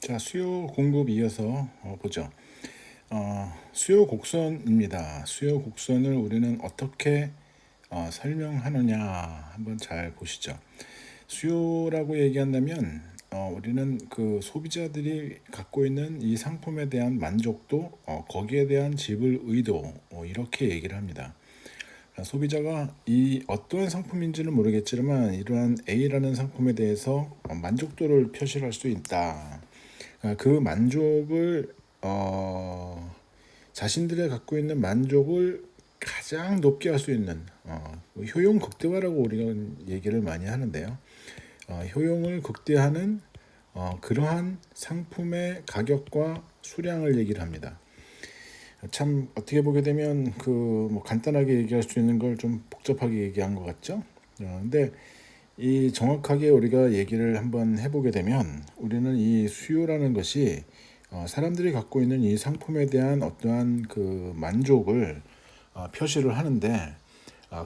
자, 수요 공급 이어서 보죠. 수요 곡선입니다. 수요 곡선을 우리는 어떻게 설명하느냐 한번 잘 보시죠. 수요라고 얘기한다면 우리는 그 소비자들이 갖고 있는 이 상품에 대한 만족도, 거기에 대한 지불 의도, 이렇게 얘기를 합니다. 소비자가 이 어떠한 상품인지는 모르겠지만 이러한 A라는 상품에 대해서 만족도를 표시할 수 있다. 그 만족을 자신들이 갖고 있는 만족을 가장 높게 할 수 있는 효용 극대화라고 우리가 얘기를 많이 하는데요. 효용을 극대화하는 그러한 상품의 가격과 수량을 얘기를 합니다. 참 어떻게 보게 되면 뭐 간단하게 얘기할 수 있는 걸 좀 복잡하게 얘기한 것 같죠. 근데 이 정확하게 우리가 얘기를 한번 해보게 되면 우리는 이 수요라는 것이 사람들이 갖고 있는 이 상품에 대한 어떠한 그 만족을 표시를 하는데,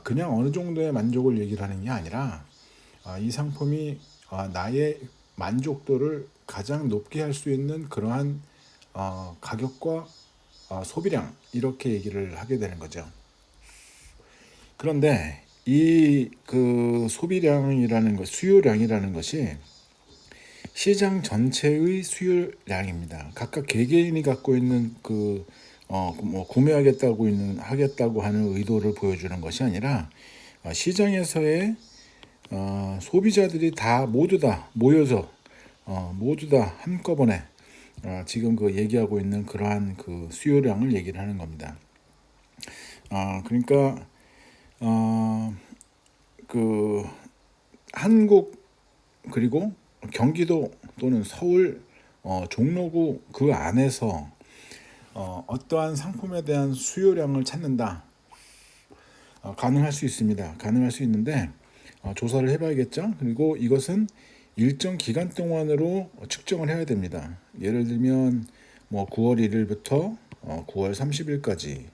그냥 어느 정도의 만족을 얘기를 하는 게 아니라 이 상품이 나의 만족도를 가장 높게 할 수 있는 그러한 가격과 소비량, 이렇게 얘기를 하게 되는 거죠. 그런데 이 그 소비량이라는 것, 수요량이라는 것이 시장 전체의 수요량입니다. 각각 개개인이 갖고 있는 하겠다고 하는 의도를 보여주는 것이 아니라 시장에서의 소비자들이 모두 다 모여서 모두 다 한꺼번에 지금 얘기하고 있는 그러한 그 수요량을 얘기를 하는 겁니다. 그러니까 한국, 그리고 경기도 또는 서울, 종로구 그 안에서 어떠한 상품에 대한 수요량을 찾는다. 가능할 수 있습니다. 가능할 수 있는데 조사를 해봐야겠죠. 그리고 이것은 일정 기간 동안으로 측정을 해야 됩니다. 예를 들면 9월 1일부터 9월 30일까지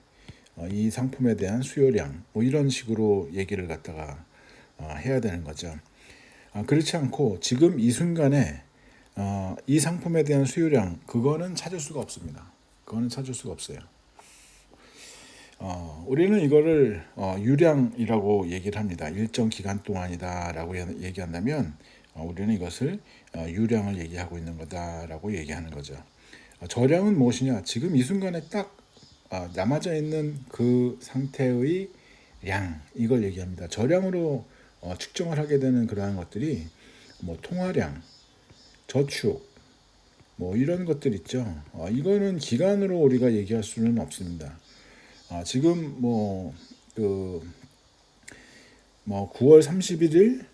이 상품에 대한 수요량, 이런 식으로 얘기를 갖다가 해야 되는 거죠. 그렇지 않고 지금 이 순간에 이 상품에 대한 수요량, 그거는 찾을 수가 없습니다. 그거는 찾을 수가 없어요. 우리는 이거를 유량이라고 얘기를 합니다. 일정 기간 동안이다라고 얘기한다면 우리는 이것을 유량을 얘기하고 있는 거다라고 얘기하는 거죠. 저량은 무엇이냐? 지금 이 순간에 딱 남아져 있는 그 상태의 량, 이걸 얘기합니다. 저량으로 측정을 하게 되는 그러한 것들이 통화량, 저축, 이런 것들 있죠. 이거는 기간으로 우리가 얘기할 수는 없습니다. 지금 9월 31일,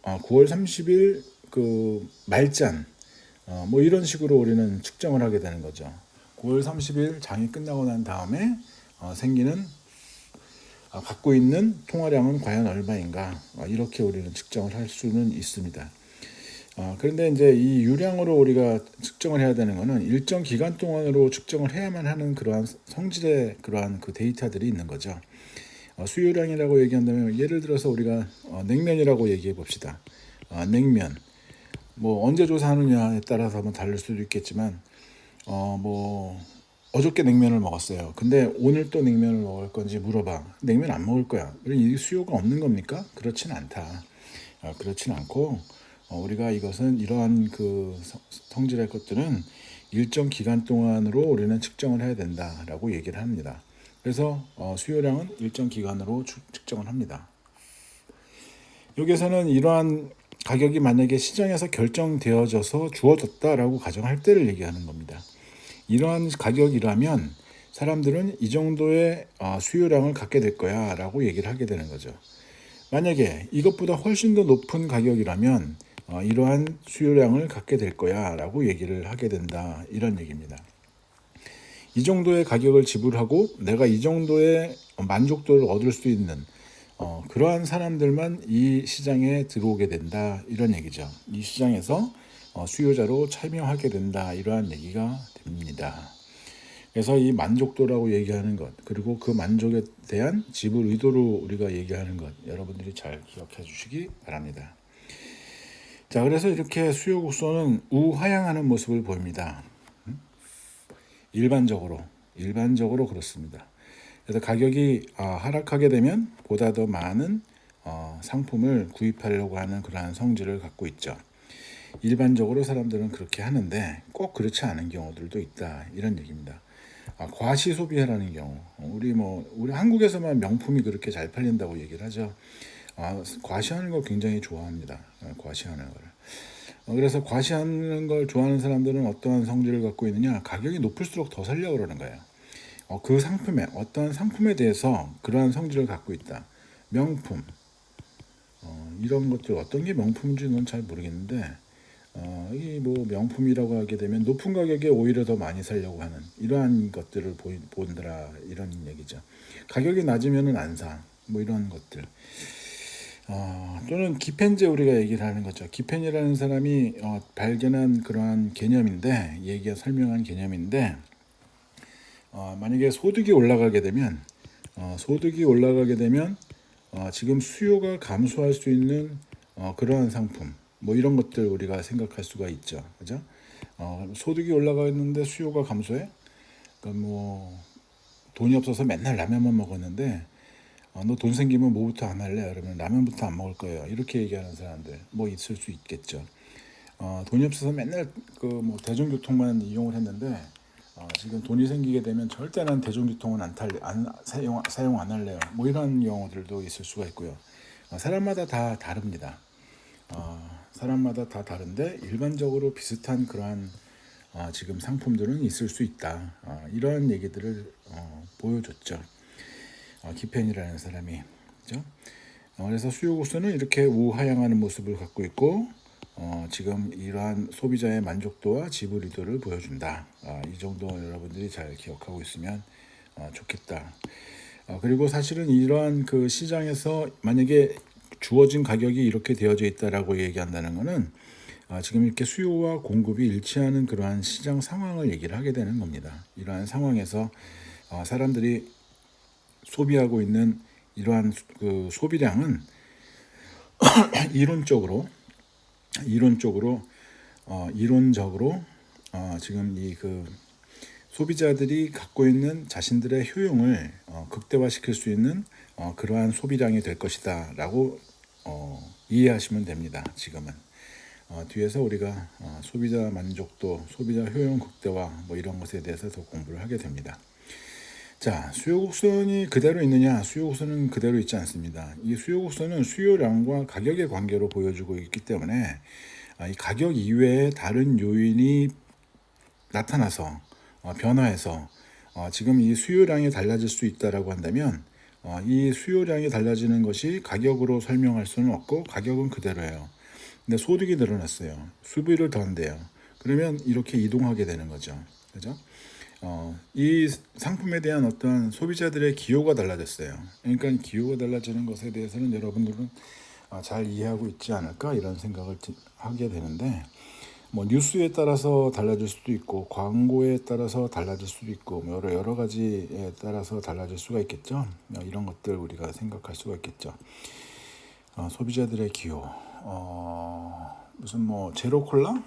9월 30일 그 말잔, 이런 식으로 우리는 측정을 하게 되는 거죠. 9월 30일 장이 끝나고 난 다음에 생기는 갖고 있는 통화량은 과연 얼마인가, 이렇게 우리는 측정을 할 수는 있습니다. 그런데 이제 이 유량으로 우리가 측정을 해야 되는 것은 일정 기간 동안으로 측정을 해야만 하는 그러한 성질의 그러한 그 데이터들이 있는 거죠. 수요량이라고 얘기한다면 예를 들어서 우리가 냉면이라고 얘기해 봅시다. 냉면 언제 조사하느냐에 따라서 한번 다를 수도 있겠지만 어저께 냉면을 먹었어요. 근데 오늘 또 냉면을 먹을 건지 물어봐. 냉면 안 먹을 거야. 이 수요가 없는 겁니까? 그렇진 않다. 그렇진 않고 우리가 이것은 이러한 그 성질의 것들은 일정 기간 동안으로 우리는 측정을 해야 된다라고 얘기를 합니다. 그래서 수요량은 일정 기간으로 측정을 합니다. 여기서는 이러한 가격이 만약에 시장에서 결정되어져서 주어졌다라고 가정할 때를 얘기하는 겁니다. 이러한 가격이라면 사람들은 이 정도의 수요량을 갖게 될 거야 라고 얘기를 하게 되는 거죠. 만약에 이것보다 훨씬 더 높은 가격이라면 이러한 수요량을 갖게 될 거야 라고 얘기를 하게 된다, 이런 얘기입니다. 이 정도의 가격을 지불하고 내가 이 정도의 만족도를 얻을 수 있는 그러한 사람들만 이 시장에 들어오게 된다, 이런 얘기죠. 이 시장에서 수요자로 참여하게 된다, 이러한 얘기가 됩니다. 그래서 이 만족도라고 얘기하는 것, 그리고 그 만족에 대한 지불 의도로 우리가 얘기하는 것, 여러분들이 잘 기억해 주시기 바랍니다. 자, 그래서 이렇게 수요 곡선은 우하향하는 모습을 보입니다. 일반적으로 그렇습니다. 그래서 가격이 하락하게 되면 보다 더 많은 상품을 구입하려고 하는 그러한 성질을 갖고 있죠. 일반적으로 사람들은 그렇게 하는데 꼭 그렇지 않은 경우들도 있다, 이런 얘기입니다. 과시 소비라는 경우, 우리 한국에서만 명품이 그렇게 잘 팔린다고 얘기를 하죠. 과시하는 거 굉장히 좋아합니다. 과시하는 걸. 그래서 과시하는 걸 좋아하는 사람들은 어떠한 성질을 갖고 있느냐? 가격이 높을수록 더 살려고 그러는 거예요. 그 상품에, 어떠한 상품에 대해서 그러한 성질을 갖고 있다. 명품, 이런 것들, 어떤 게 명품인지는 잘 모르겠는데, 이 뭐 명품이라고 하게 되면 높은 가격에 오히려 더 많이 살려고 하는 이러한 것들을 본다라, 이런 얘기죠. 가격이 낮으면은 안 사, 뭐 이런 것들. 또는 기펜제, 우리가 얘기를 하는 거죠. 기펜이라는 사람이 발견한 그러한 개념인데, 설명한 개념인데, 만약에 소득이 올라가게 되면 지금 수요가 감소할 수 있는 그러한 상품, 뭐 이런 것들 우리가 생각할 수가 있죠. 그죠? 소득이 올라가 있는데 수요가 감소해? 그러니까 뭐 돈이 없어서 맨날 라면만 먹었는데, 너 돈 생기면 뭐부터 안 할래? 그러면 라면부터 안 먹을 거예요. 이렇게 얘기하는 사람들 뭐 있을 수 있겠죠. 돈이 없어서 맨날 그 뭐 대중교통만 이용을 했는데, 지금 돈이 생기게 되면 절대 난 대중교통은 사용 안 할래요. 뭐 이런 경우들도 있을 수가 있고요. 사람마다 다 다릅니다. 사람마다 다 다른데 일반적으로 비슷한 그러한 지금 상품들은 있을 수 있다. 이런 얘기들을 보여줬죠. 기펜이라는 사람이. 그죠? 그래서 수요 곡선은 이렇게 우하향하는 모습을 갖고 있고, 지금 이러한 소비자의 만족도와 지불 의도를 보여준다. 이 정도 여러분들이 잘 기억하고 있으면 좋겠다. 그리고 사실은 이러한 그 시장에서 만약에 주어진 가격이 이렇게 되어져 있다라고 얘기한다는 것은 지금 이렇게 수요와 공급이 일치하는 그러한 시장 상황을 얘기를 하게 되는 겁니다. 이러한 상황에서 사람들이 소비하고 있는 이러한 그 소비량은 이론적으로 지금 이 그 소비자들이 갖고 있는 자신들의 효용을 극대화시킬 수 있는 그러한 소비량이 될 것이다라고 이해하시면 됩니다. 지금은 뒤에서 우리가 소비자 만족도, 소비자 효용 극대화 뭐 이런 것에 대해서 더 공부를 하게 됩니다. 자, 수요 곡선이 그대로 있느냐? 수요 곡선은 그대로 있지 않습니다. 이 수요 곡선은 수요량과 가격의 관계로 보여주고 있기 때문에 이 가격 이외에 다른 요인이 나타나서 변화해서 지금 이 수요량이 달라질 수 있다라고 한다면, 이 수요량이 달라지는 것이 가격으로 설명할 수는 없고 가격은 그대로예요. 근데 소득이 늘어났어요. 수비를 더 한대요. 그러면 이렇게 이동하게 되는 거죠. 그죠? 이 상품에 대한 어떤 소비자들의 기호가 달라졌어요. 그러니까 기호가 달라지는 것에 대해서는 여러분들은 잘 이해하고 있지 않을까, 이런 생각을 하게 되는데, 뭐 뉴스에 따라서 달라질 수도 있고 광고에 따라서 달라질 수도 있고 뭐 여러 가지에 따라서 달라질 수가 있겠죠. 이런 것들 우리가 생각할 수가 있겠죠. 소비자들의 기호, 무슨 뭐 제로 콜라,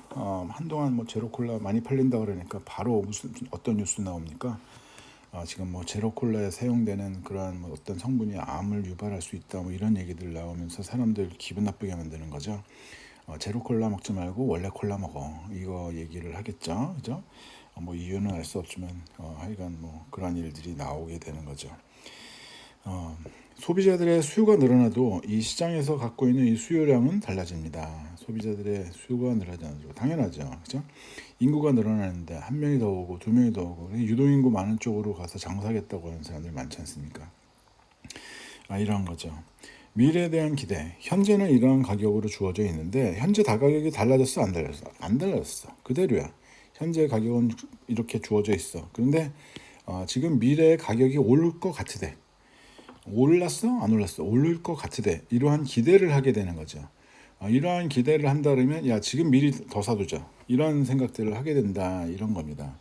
한동안 뭐 제로 콜라 많이 팔린다 그러니까 바로 무슨 어떤 뉴스 나옵니까? 지금 뭐 제로 콜라에 사용되는 그러한 뭐 어떤 성분이 암을 유발할 수 있다, 뭐 이런 얘기들 나오면서 사람들 기분 나쁘게 만드는 거죠. 제로 콜라 먹지 말고 원래 콜라 먹어, 이거 얘기를 하겠죠. 그죠? 뭐 이유는 알 수 없지만 하여간 뭐 그런 일들이 나오게 되는 거죠. 소비자들의 수요가 늘어나도 이 시장에서 갖고 있는 이 수요량은 달라집니다. 소비자들의 수요가 늘어나죠. 당연하죠. 그죠? 인구가 늘어나는데 한 명이 더 오고 두 명이 더 오고 유동인구 많은 쪽으로 가서 장사하겠다고 하는 사람들 많지 않습니까? 이런 거죠. 미래에 대한 기대. 현재는 이러한 가격으로 주어져 있는데 현재 가격이 달라졌어, 안 달라졌어? 안 달라졌어. 그대로야. 현재 가격은 이렇게 주어져 있어. 그런데 지금 미래의 가격이 오를 것 같으대. 올랐어? 안 올랐어? 오를 것 같으대. 이러한 기대를 하게 되는 거죠. 이러한 기대를 한다 그러면 야, 지금 미리 더 사두자, 이런 생각들을 하게 된다, 이런 겁니다.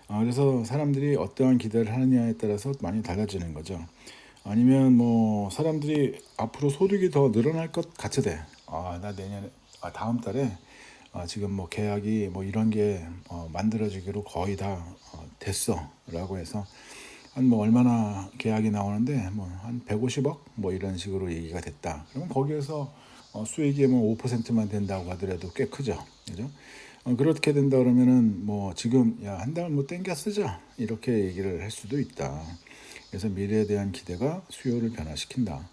그래서 사람들이 어떠한 기대를 하느냐에 따라서 많이 달라지는 거죠. 아니면 뭐 사람들이 앞으로 소득이 더 늘어날 것 같으대. 나 내년에 다음 달에 지금 뭐 계약이 뭐 이런 게 만들어지기로 거의 다 됐어라고 해서 한 뭐 얼마나 계약이 나오는데 뭐 한 150억 뭐 이런 식으로 얘기가 됐다. 그러면 거기에서 수익이 뭐 5%만 된다고 하더라도 꽤 크죠, 그죠? 그렇게 된다 그러면은 뭐 지금 야 한 달 뭐 땡겨 쓰자 이렇게 얘기를 할 수도 있다. 그래서 미래에 대한 기대가 수요를 변화시킨다.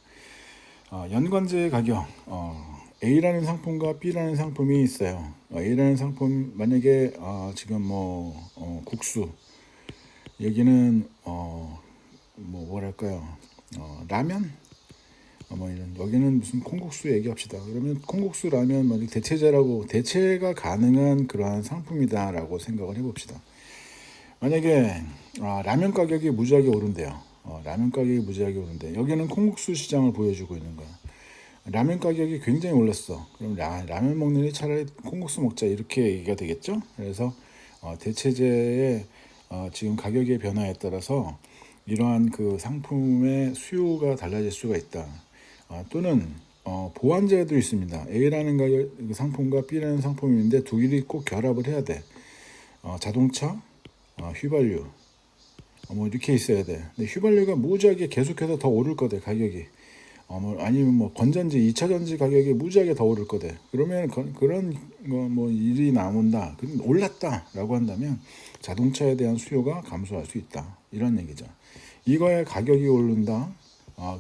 연관제 가격 A라는 상품과 B라는 상품이 있어요. A라는 상품 만약에 지금 뭐 국수 여기는 뭐 뭐랄까요 라면 뭐 이런 여기는 무슨 콩국수 얘기합시다. 그러면 콩국수 라면 만약 대체제라고 대체가 가능한 그러한 상품이다라고 생각을 해봅시다. 만약에 라면 가격이 무지하게 오른대요. 라면 가격이 무지하게 오른대. 여기는 콩국수 시장을 보여주고 있는 거야. 라면 가격이 굉장히 올랐어. 그럼 라면 먹느니 차라리 콩국수 먹자 이렇게 얘기가 되겠죠. 그래서 대체제의 지금 가격의 변화에 따라서 이러한 그 상품의 수요가 달라질 수가 있다. 또는 보완제도 있습니다. A라는 가격 그 상품과 B라는 상품이 있는데 두 개를 꼭 결합을 해야 돼. 자동차, 휘발유, 뭐 이렇게 있어야 돼. 근데 휘발유가 무지하게 계속해서 더 오를 거대 가격이. 뭐 아니면 뭐 건전지, 2차 전지 가격이 무지하게 더 오를 거대. 그러면 그런 뭐 일이 나온다. 그럼 올랐다라고 한다면 자동차에 대한 수요가 감소할 수 있다. 이런 얘기죠. 이거의 가격이 오른다.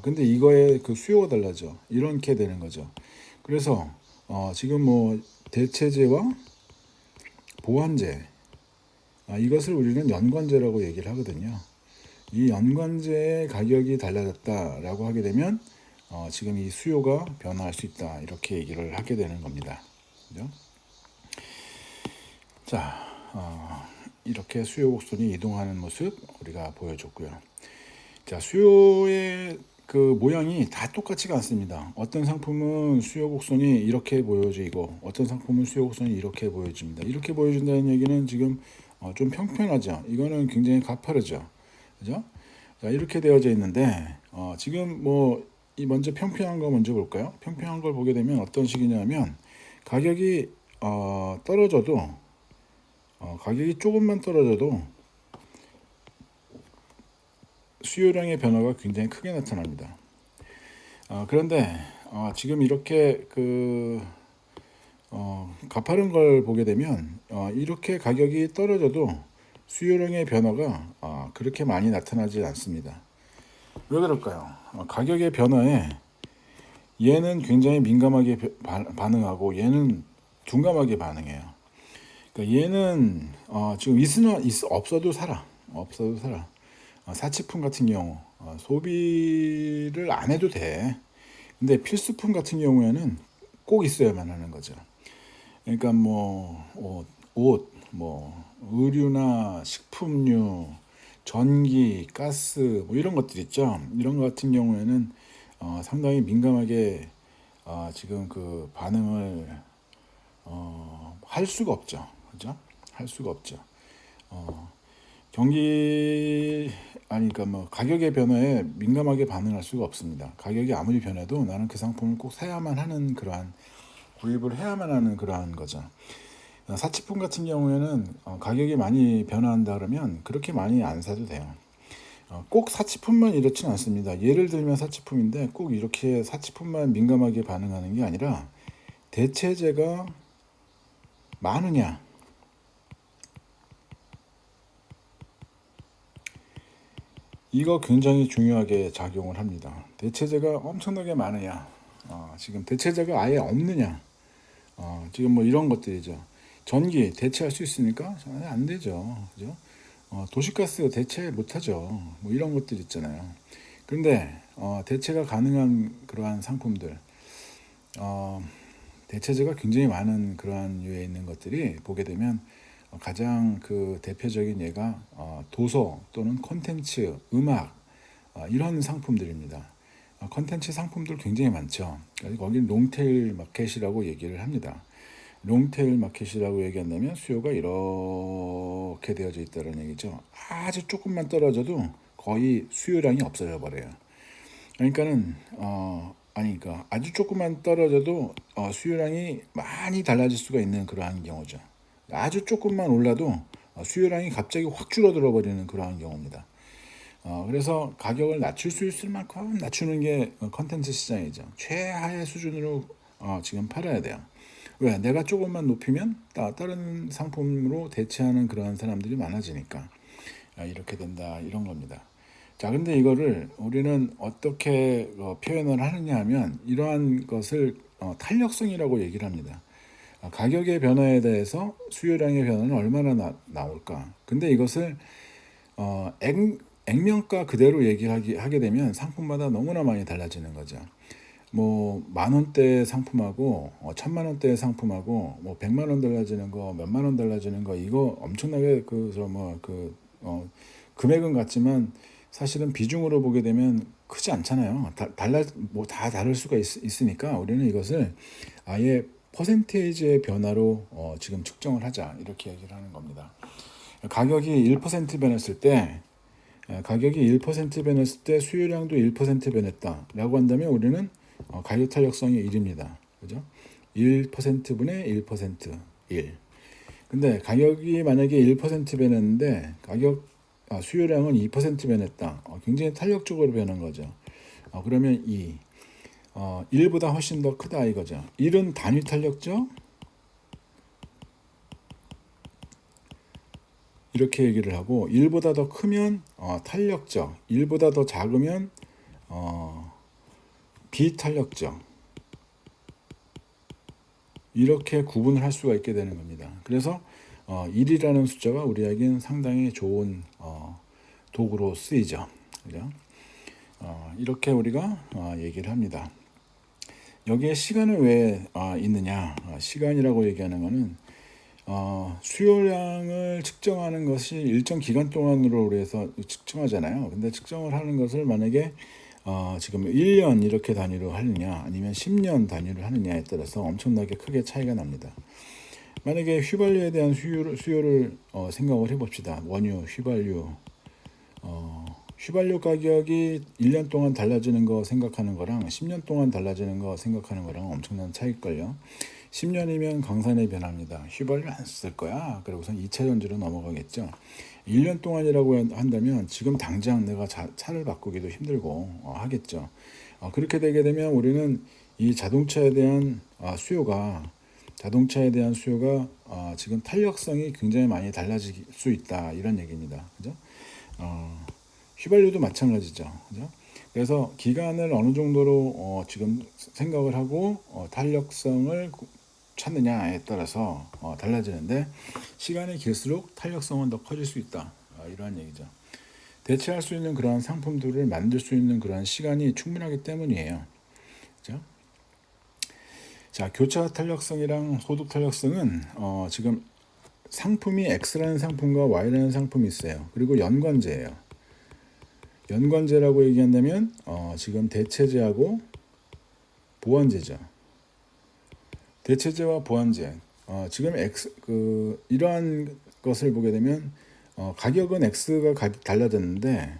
근데 이거의 그 수요가 달라져. 이렇게 되는 거죠. 그래서 지금 뭐 대체제와 보완제 이것을 우리는 연관제라고 얘기를 하거든요. 이 연관제의 가격이 달라졌다라고 하게 되면 지금 이 수요가 변화할 수 있다 이렇게 얘기를 하게 되는 겁니다. 그죠? 자, 이렇게 수요 곡선이 이동하는 모습 우리가 보여줬고요. 자, 수요의 그 모양이 다 똑같지가 않습니다. 어떤 상품은 수요 곡선이 이렇게 보여지고 어떤 상품은 수요 곡선이 이렇게 보여집니다. 이렇게 보여준다는 얘기는 지금 좀 평평하죠. 이거는 굉장히 가파르죠. 그죠? 자, 이렇게 되어져 있는데 지금 뭐 이 먼저 평평한 거 먼저 볼까요? 평평한 걸 보게 되면 어떤 식이냐면 가격이 떨어져도 가격이 조금만 떨어져도 수요량의 변화가 굉장히 크게 나타납니다. 그런데 지금 이렇게 그 가파른 걸 보게 되면 이렇게 가격이 떨어져도 수요량의 변화가 그렇게 많이 나타나지 않습니다. 왜 그럴까요? 가격의 변화에 얘는 굉장히 민감하게 반응하고 얘는 둔감하게 반응해요. 그러니까 얘는 지금 없어도 살아. 없어도 살아. 사치품 같은 경우 소비를 안 해도 돼. 근데 필수품 같은 경우에는 꼭 있어야만 하는 거죠. 그러니까 뭐 옷, 뭐 의류나 식품류, 전기, 가스 뭐 이런 것들 있죠. 이런 것 같은 경우에는 상당히 민감하게 지금 그 반응을 할 수가 없죠. 그죠? 할 수가 없죠. 경기 그러니까 뭐 가격의 변화에 민감하게 반응할 수가 없습니다. 가격이 아무리 변해도 나는 그 상품을 꼭 사야만 하는 그러한 구입을 해야만 하는 그러한 거죠. 사치품 같은 경우에는 가격이 많이 변화한다 그러면 그렇게 많이 안 사도 돼요. 꼭 사치품만 이렇지는 않습니다. 예를 들면 사치품인데 꼭 이렇게 사치품만 민감하게 반응하는 게 아니라 대체재가 많으냐, 이거 굉장히 중요하게 작용을 합니다. 대체재가 엄청나게 많으냐, 지금 대체재가 아예 없느냐, 지금 뭐 이런 것들이죠. 전기 대체할 수 있습니까? 안 되죠. 그죠? 도시가스 대체 못하죠. 뭐 이런 것들 있잖아요. 그런데 대체가 가능한 그러한 상품들, 대체재가 굉장히 많은 그러한 유에 있는 것들이 보게 되면 가장 그 대표적인 예가 도서 또는 콘텐츠, 음악 이런 상품들입니다. 콘텐츠 상품들 굉장히 많죠. 거기는 롱테일 마켓이라고 얘기를 합니다. 롱테일 마켓이라고 얘기한다면 수요가 이렇게 되어져 있다는 얘기죠. 아주 조금만 떨어져도 거의 수요량이 없어져 버려요. 그러니까는 아니 그러니까 아주 조금만 떨어져도 수요량이 많이 달라질 수가 있는 그러한 경우죠. 아주 조금만 올라도 수요량이 갑자기 확 줄어들어 버리는 그러한 경우입니다. 그래서 가격을 낮출 수 있을 만큼 낮추는 게 컨텐츠 시장이죠. 최하의 수준으로 지금 팔아야 돼요. 왜? 내가 조금만 높이면 다른 상품으로 대체하는 그러한 사람들이 많아지니까 이렇게 된다 이런 겁니다. 자, 근데 이거를 우리는 어떻게 표현을 하느냐 하면 이러한 것을 탄력성이라고 얘기를 합니다. 가격의 변화에 대해서 수요량의 변화는 얼마나 나올까? 근데 이것을 액면가 그대로 하게 되면 상품마다 너무나 많이 달라지는 거죠. 뭐 만 원대 상품하고 천만 원대 상품하고 뭐 100만 원 달라지는 거, 몇만 원 달라지는 거 이거 엄청나게 금액은 같지만 사실은 비중으로 보게 되면 크지 않잖아요. 다 다를 수가 있으니까 우리는 이것을 아예 퍼센테이지의 변화로 지금 측정을 하자 이렇게 얘기를 하는 겁니다. 가격이 1% 변했을 때 수요량도 1% 변했다라고 한다면 우리는 가격 탄력성이 1입니다. 그죠? 1%분의 1%, 1. 근데 가격이 만약에 1% 변했는데 수요량은 2% 변했다. 굉장히 탄력적으로 변한 거죠. 그러면 2. 1보다 훨씬 더 크다 이거죠. 1은 단위 탄력적. 이렇게 얘기를 하고 1보다 더 크면 탄력적, 1보다 더 작으면 비탄력적. 이렇게 구분을 할 수가 있게 되는 겁니다. 그래서 1이라는 숫자가 우리에게는 상당히 좋은 도구로 쓰이죠. 그죠? 이렇게 우리가 얘기를 합니다. 여기에 시간은 왜 있느냐? 시간이라고 얘기하는 것은 수요량을 측정하는 것이 일정 기간 동안으로 해서 측정하잖아요. 근데 측정을 하는 것을 만약에 지금 1년 이렇게 단위로 하느냐 아니면 10년 단위로 하느냐에 따라서 엄청나게 크게 차이가 납니다. 만약에 휘발유에 대한 수요를 생각을 해봅시다. 원유, 휘발유 가격이 1년 동안 달라지는 거 생각하는 거랑 10년 동안 달라지는 거 생각하는 거랑 엄청난 차이걸요. 10년이면 강산의 변화입니다. 휘발유 안 쓸 거야. 그러고선 2차 전지로 넘어가겠죠. 1년 동안이라고 한다면 지금 당장 내가 차를 바꾸기도 힘들고 하겠죠. 그렇게 되게 되면 우리는 이 자동차에 대한 수요가 지금 탄력성이 굉장히 많이 달라질 수 있다 이런 얘기입니다. 그죠? 휘발유도 마찬가지죠. 그죠? 그래서 기간을 어느 정도로 지금 생각을 하고 탄력성을 찾느냐에 따라서 달라지는데 시간이 길수록 탄력성은 더 커질 수 있다. 이러한 얘기죠. 대체할 수 있는 그러한 상품들을 만들 수 있는 그러한 시간이 충분하기 때문이에요. 그죠? 자, 교차 탄력성이랑 소득 탄력성은 지금 상품이 X라는 상품과 Y라는 상품이 있어요. 그리고 연관제예요. 연관제라고 얘기한다면 지금 대체제하고 보완제죠. 대체제와 보완제. 지금 이러한 것을 보게 되면 가격은 X가 달라졌는데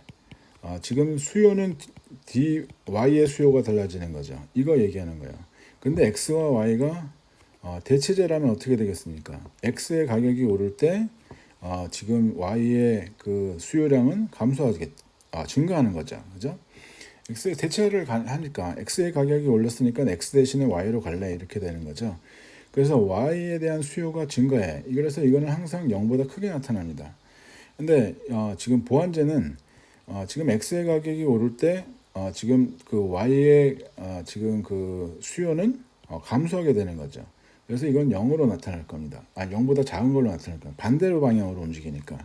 지금 수요는 Y의 수요가 달라지는 거죠. 이거 얘기하는 거예요. 근데 X와 Y가 대체제라면 어떻게 되겠습니까? X의 가격이 오를 때 지금 Y의 그 수요량은 증가하는 거죠. 그죠? X의 대체를 하니까 X의 가격이 올랐으니까 X 대신에 Y로 갈래 이렇게 되는 거죠. 그래서 Y에 대한 수요가 증가해. 그래서 이거는 항상 0보다 크게 나타납니다. 근데 지금 보완제는 지금 X의 가격이 오를 때 지금 그 Y의 지금 그 수요는 감소하게 되는 거죠. 그래서 이건 0으로 나타날 겁니다. 0보다 작은 걸로 나타날 겁니다. 반대로 방향으로 움직이니까.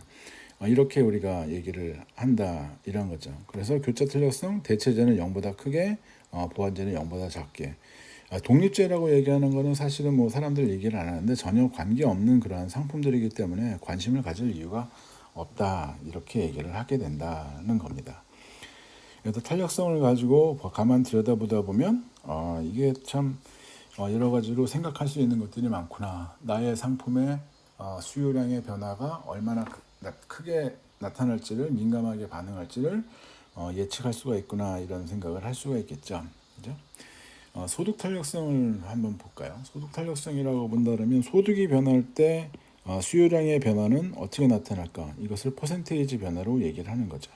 이렇게 우리가 얘기를 한다 이런 거죠. 그래서 교차 탄력성 대체제는 0보다 크게 보완제는 0보다 작게. 독립제라고 얘기하는 거는 사실은 뭐 사람들 얘기를 안 하는데 전혀 관계없는 그러한 상품들이기 때문에 관심을 가질 이유가 없다 이렇게 얘기를 하게 된다는 겁니다. 그래서 탄력성을 가지고 가만 들여다보다 보면 이게 참 여러 가지로 생각할 수 있는 것들이 많구나. 나의 상품의 수요량의 변화가 얼마나 크게 나타날지를 민감하게 반응할지를 예측할 수가 있구나 이런 생각을 할 수가 있겠죠. 그죠? 소득 탄력성을 한번 볼까요? 소득 탄력성이라고 본다면 소득이 변할 때 수요량의 변화는 어떻게 나타날까? 이것을 퍼센테이지 변화로 얘기를 하는 거죠.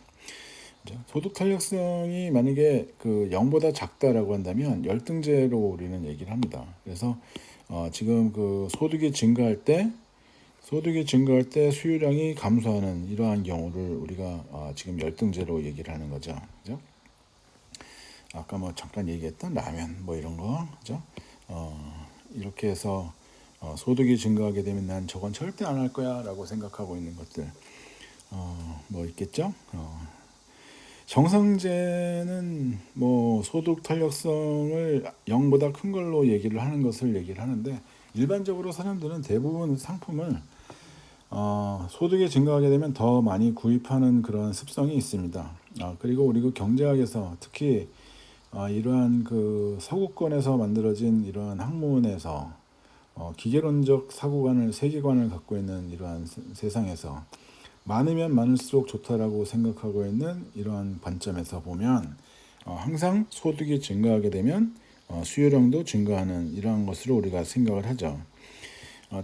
소득 탄력성이 만약에 그 0보다 작다라고 한다면 열등제로 우리는 얘기를 합니다. 그래서 지금 그 소득이 증가할 때 수요량이 감소하는 이러한 경우를 우리가 지금 열등제로 얘기를 하는 거죠. 그죠? 아까 뭐 잠깐 얘기했던 라면 뭐 이런 거, 그죠? 이렇게 해서 소득이 증가하게 되면 난 저건 절대 안 할 거야라고 생각하고 있는 것들 뭐 있겠죠? 정상제는 뭐 소득 탄력성을 0보다 큰 걸로 얘기를 하는 것을 얘기를 하는데 일반적으로 사람들은 대부분 상품을 소득이 증가하게 되면 더 많이 구입하는 그런 습성이 있습니다. 그리고 우리 그 경제학에서 특히 이러한 그 서구권에서 만들어진 이러한 학문에서 기계론적 사고관을 세계관을 갖고 있는 이러한 세상에서 많으면 많을수록 좋다라고 생각하고 있는 이러한 관점에서 보면 항상 소득이 증가하게 되면 수요량도 증가하는 이러한 것으로 우리가 생각을 하죠.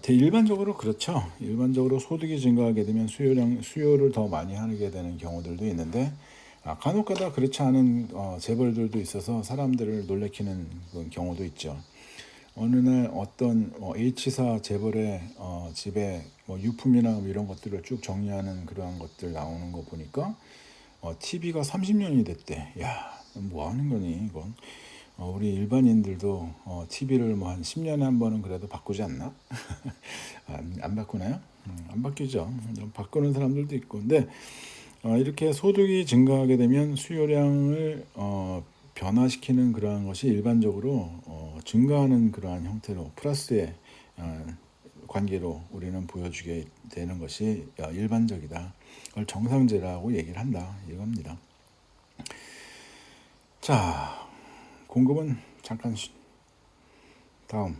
대일반적으로 그렇죠. 일반적으로 소득이 증가하게 되면 수요를 더 많이 하게 되는 경우들도 있는데 간혹가다 그렇지 않은 재벌들도 있어서 사람들을 놀래키는 그런 경우도 있죠. 어느 날 어떤 H사 재벌의 집에 뭐 유품이나 뭐 이런 것들을 쭉 정리하는 그러한 것들 나오는 거 보니까 TV가 30년이 됐대. 야, 뭐 하는 거니 이건? 우리 일반인들도 TV를 뭐 한 10년에 한 번은 그래도 바꾸지 않나? 안 바꾸나요? 안 바뀌죠. 바꾸는 사람들도 있고. 근데 이렇게 소득이 증가하게 되면 수요량을 변화시키는 그러한 것이 일반적으로 증가하는 그러한 형태로 플러스의 관계로 우리는 보여주게 되는 것이 일반적이다. 그걸 정상제라고 얘기를 한다. 이겁니다. 자, 공급은 잠깐 다음.